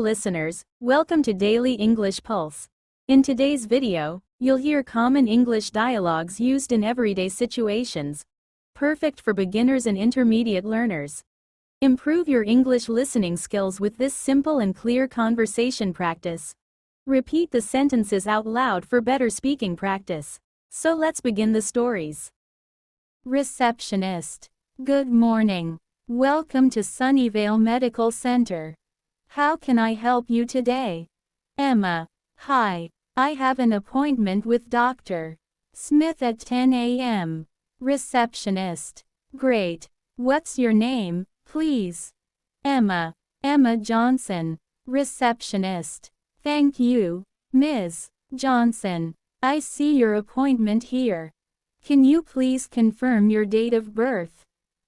listeners, welcome to Daily English Pulse. In today's video, you'll hear common English dialogues used in everyday situations, perfect for beginners and intermediate learners. Improve your English listening skills with this simple and clear conversation practice. Repeat the sentences out loud for better speaking practice. So let's begin the stories. Receptionist. Good morning. Welcome to Sunnyvale Medical Center. How can I help you today? Emma. Hi. I have an appointment with Dr. Smith at 10 a.m. Receptionist. Great. What's your name, please? Emma. Emma Johnson. Receptionist. Thank you, Ms. Johnson. I see your appointment here. Can you please confirm your date of birth?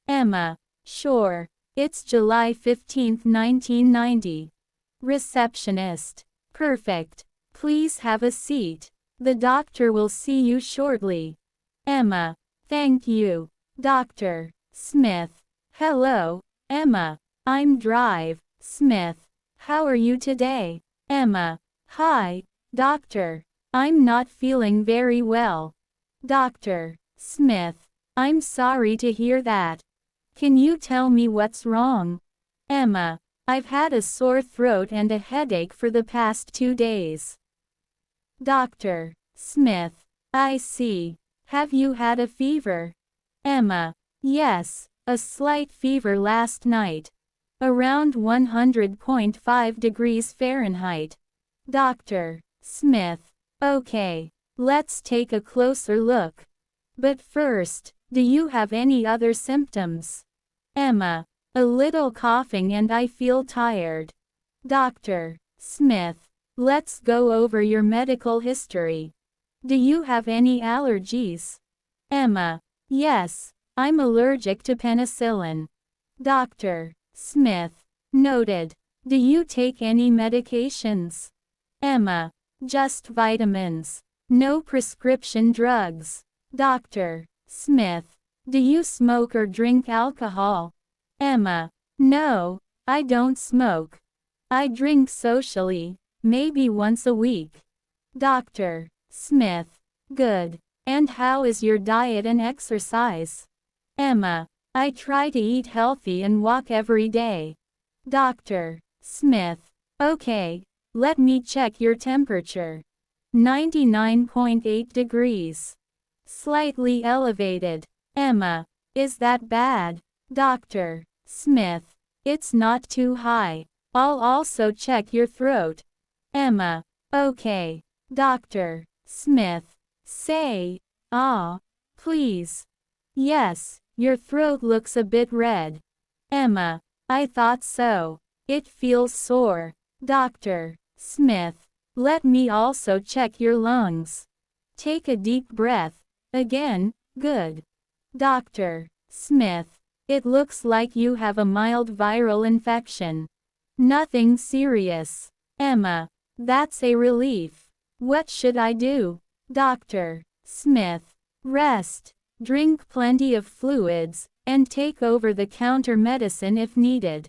Emma. Sure. It's July 15, 1990. Receptionist. Perfect. Please have a seat. The doctor will see you shortly. Emma. Thank you, Dr. Smith. Hello, Emma. I'm Drive Smith. How are you today? Emma. Hi, doctor. I'm not feeling very well. Dr. Smith. I'm sorry to hear that. Can you tell me what's wrong? Emma. I've had a sore throat and a headache for the past 2 days. Dr. Smith. I see. Have you had a fever? Emma. Yes, a slight fever last night. Around 100.5 degrees Fahrenheit. Dr. Smith. Okay, let's take a closer look. But first, do you have any other symptoms? Emma. A little coughing and I feel tired. Dr. Smith. Let's go over your medical history. Do you have any allergies? Emma. Yes, I'm allergic to penicillin. Dr. Smith. Noted. Do you take any medications? Emma. Just vitamins. No prescription drugs. Dr. Smith. Do you smoke or drink alcohol? Emma. No, I don't smoke. I drink socially, maybe once a week. Dr. Smith. Good. And how is your diet and exercise? Emma. I try to eat healthy and walk every day. Dr. Smith. Okay, let me check your temperature. 99.8 degrees. Slightly elevated. Emma. Is that bad? Dr. Smith. It's not too high. I'll also check your throat. Emma. Okay. Dr. Smith. Say, ah, please. Yes, your throat looks a bit red. Emma. I thought so. It feels sore. Dr. Smith. Let me also check your lungs. Take a deep breath. Again, good. Dr. Smith. It looks like you have a mild viral infection. Nothing serious. Emma. That's a relief. What should I do? Dr. Smith. Rest. Drink plenty of fluids, and take over-the-counter medicine if needed.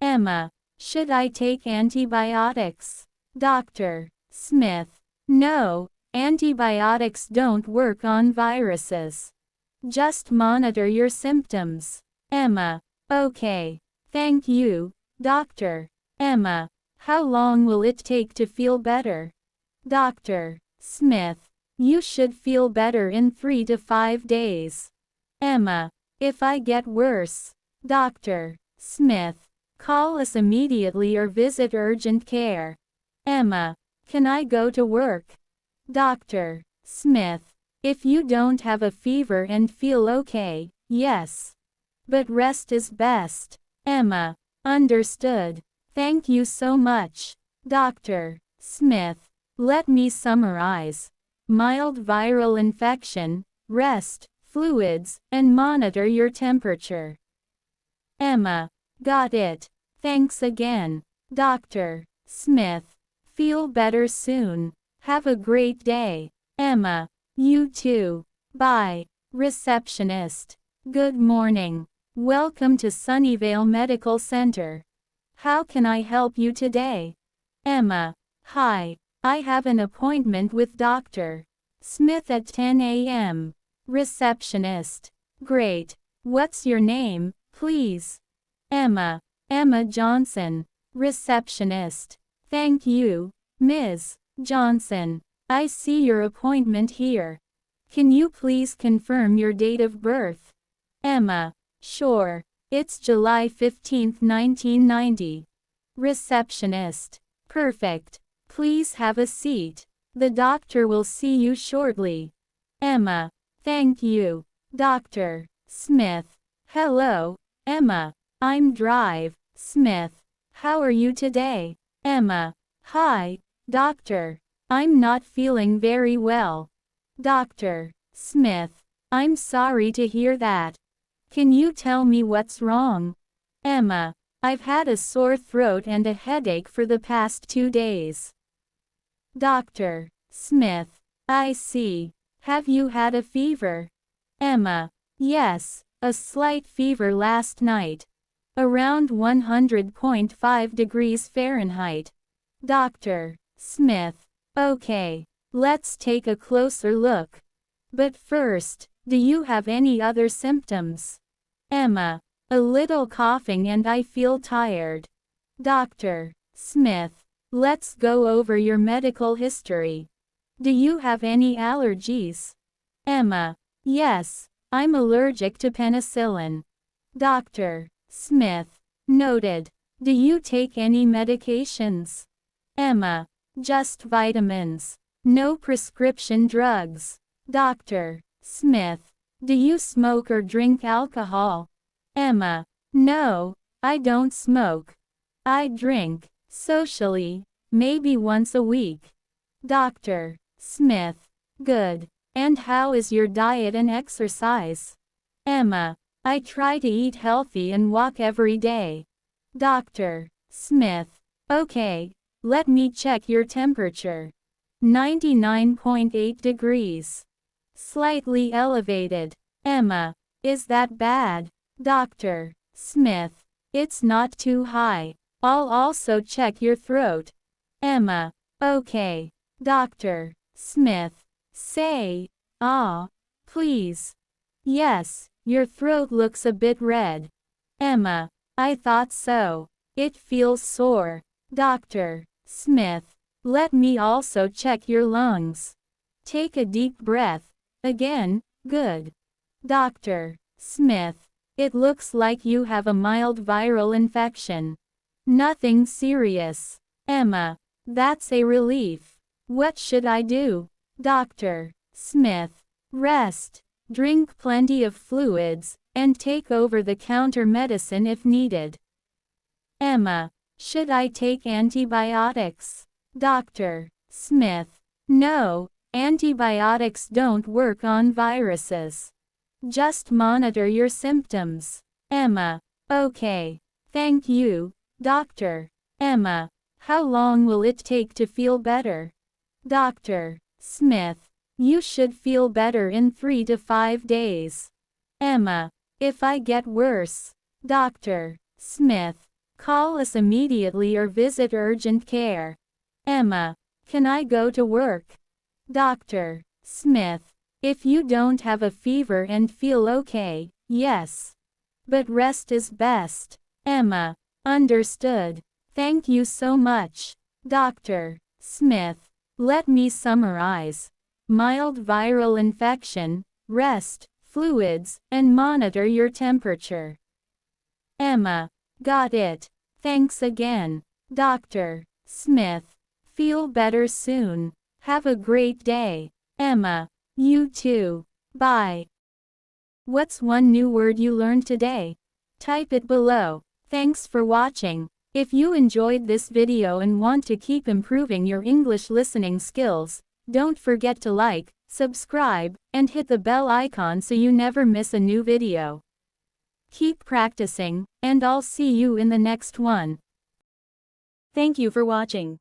Emma. Should I take antibiotics? Dr. Smith. No, antibiotics don't work on viruses. Just monitor your symptoms. Emma. Okay. Thank you, doctor. Emma. How long will it take to feel better? Dr. Smith. You should feel better in 3 to 5 days. Emma. If I get worse? Dr. Smith. Call us immediately or visit urgent care. Emma. Can I go to work? Dr. Smith. If you don't have a fever and feel okay, yes. But rest is best. Emma. Understood. Thank you so much, Dr. Smith. Let me summarize. Mild viral infection, rest, fluids, and monitor your temperature. Emma. Got it. Thanks again, Dr. Smith. Feel better soon. Have a great day. Emma. You too. Bye. Receptionist. Good morning. Welcome to Sunnyvale Medical Center. How can I help you today? Emma. Hi. I have an appointment with Dr. Smith at 10 a.m. Receptionist. Great. What's your name, please? Emma. Emma Johnson. Receptionist. Thank you, Ms. Johnson. I see your appointment here. Can you please confirm your date of birth? Emma. Sure. It's July 15, 1990. Receptionist. Perfect. Please have a seat. The doctor will see you shortly. Emma. Thank you, Dr. Smith. Hello, Emma. I'm Drive Smith. How are you today? Emma. Hi, doctor. I'm not feeling very well. Dr. Smith. I'm sorry to hear that. Can you tell me what's wrong? Emma. I've had a sore throat and a headache for the past 2 days. Dr. Smith. I see. Have you had a fever? Emma. Yes, a slight fever last night. Around 100.5 degrees Fahrenheit. Dr. Smith. Okay, let's take a closer look. But first, do you have any other symptoms? Emma. A little coughing and I feel tired. Dr. Smith. Let's go over your medical history. Do you have any allergies? Emma. Yes, I'm allergic to penicillin. Dr. Smith. Noted. Do you take any medications? Emma. Just vitamins. No prescription drugs. Dr. Smith. Do you smoke or drink alcohol? Emma. No, I don't smoke. I drink, socially, maybe once a week. Dr. Smith. Good. And how is your diet and exercise? Emma. I try to eat healthy and walk every day. Dr. Smith. Okay, let me check your temperature. 99.8 degrees. Slightly elevated. Emma. Is that bad? Dr. Smith. It's not too high. I'll also check your throat. Emma. Okay. Dr. Smith. Say, ah, please. Yes, your throat looks a bit red. Emma. I thought so. It feels sore. Dr. Smith. Let me also check your lungs. Take a deep breath. Again, good. Dr. Smith. It looks like you have a mild viral infection. Nothing serious. Emma. That's a relief. What should I do? Dr. Smith. Rest. Drink plenty of fluids, and take over-the-counter medicine if needed. Emma. Should I take antibiotics? Dr. Smith. No, antibiotics don't work on viruses. Just monitor your symptoms. Emma. Okay. Thank you, doctor. Emma. How long will it take to feel better? Dr. Smith. You should feel better in 3 to 5 days. Emma. If I get worse? Dr. Smith. Call us immediately or visit urgent care. Emma. Can I go to work? Dr. Smith. If you don't have a fever and feel okay, yes. But rest is best. Emma. Understood. Thank you so much, Dr. Smith. Let me summarize. Mild viral infection, rest, fluids, and monitor your temperature. Emma. Got it. Thanks again, Dr. Smith. Feel better soon. Have a great day. Emma. You too. Bye. What's one new word you learned today? Type it below. Thanks for watching. If you enjoyed this video and want to keep improving your English listening skills, don't forget to like, subscribe, and hit the bell icon so you never miss a new video. Keep practicing, and I'll see you in the next one. Thank you for watching.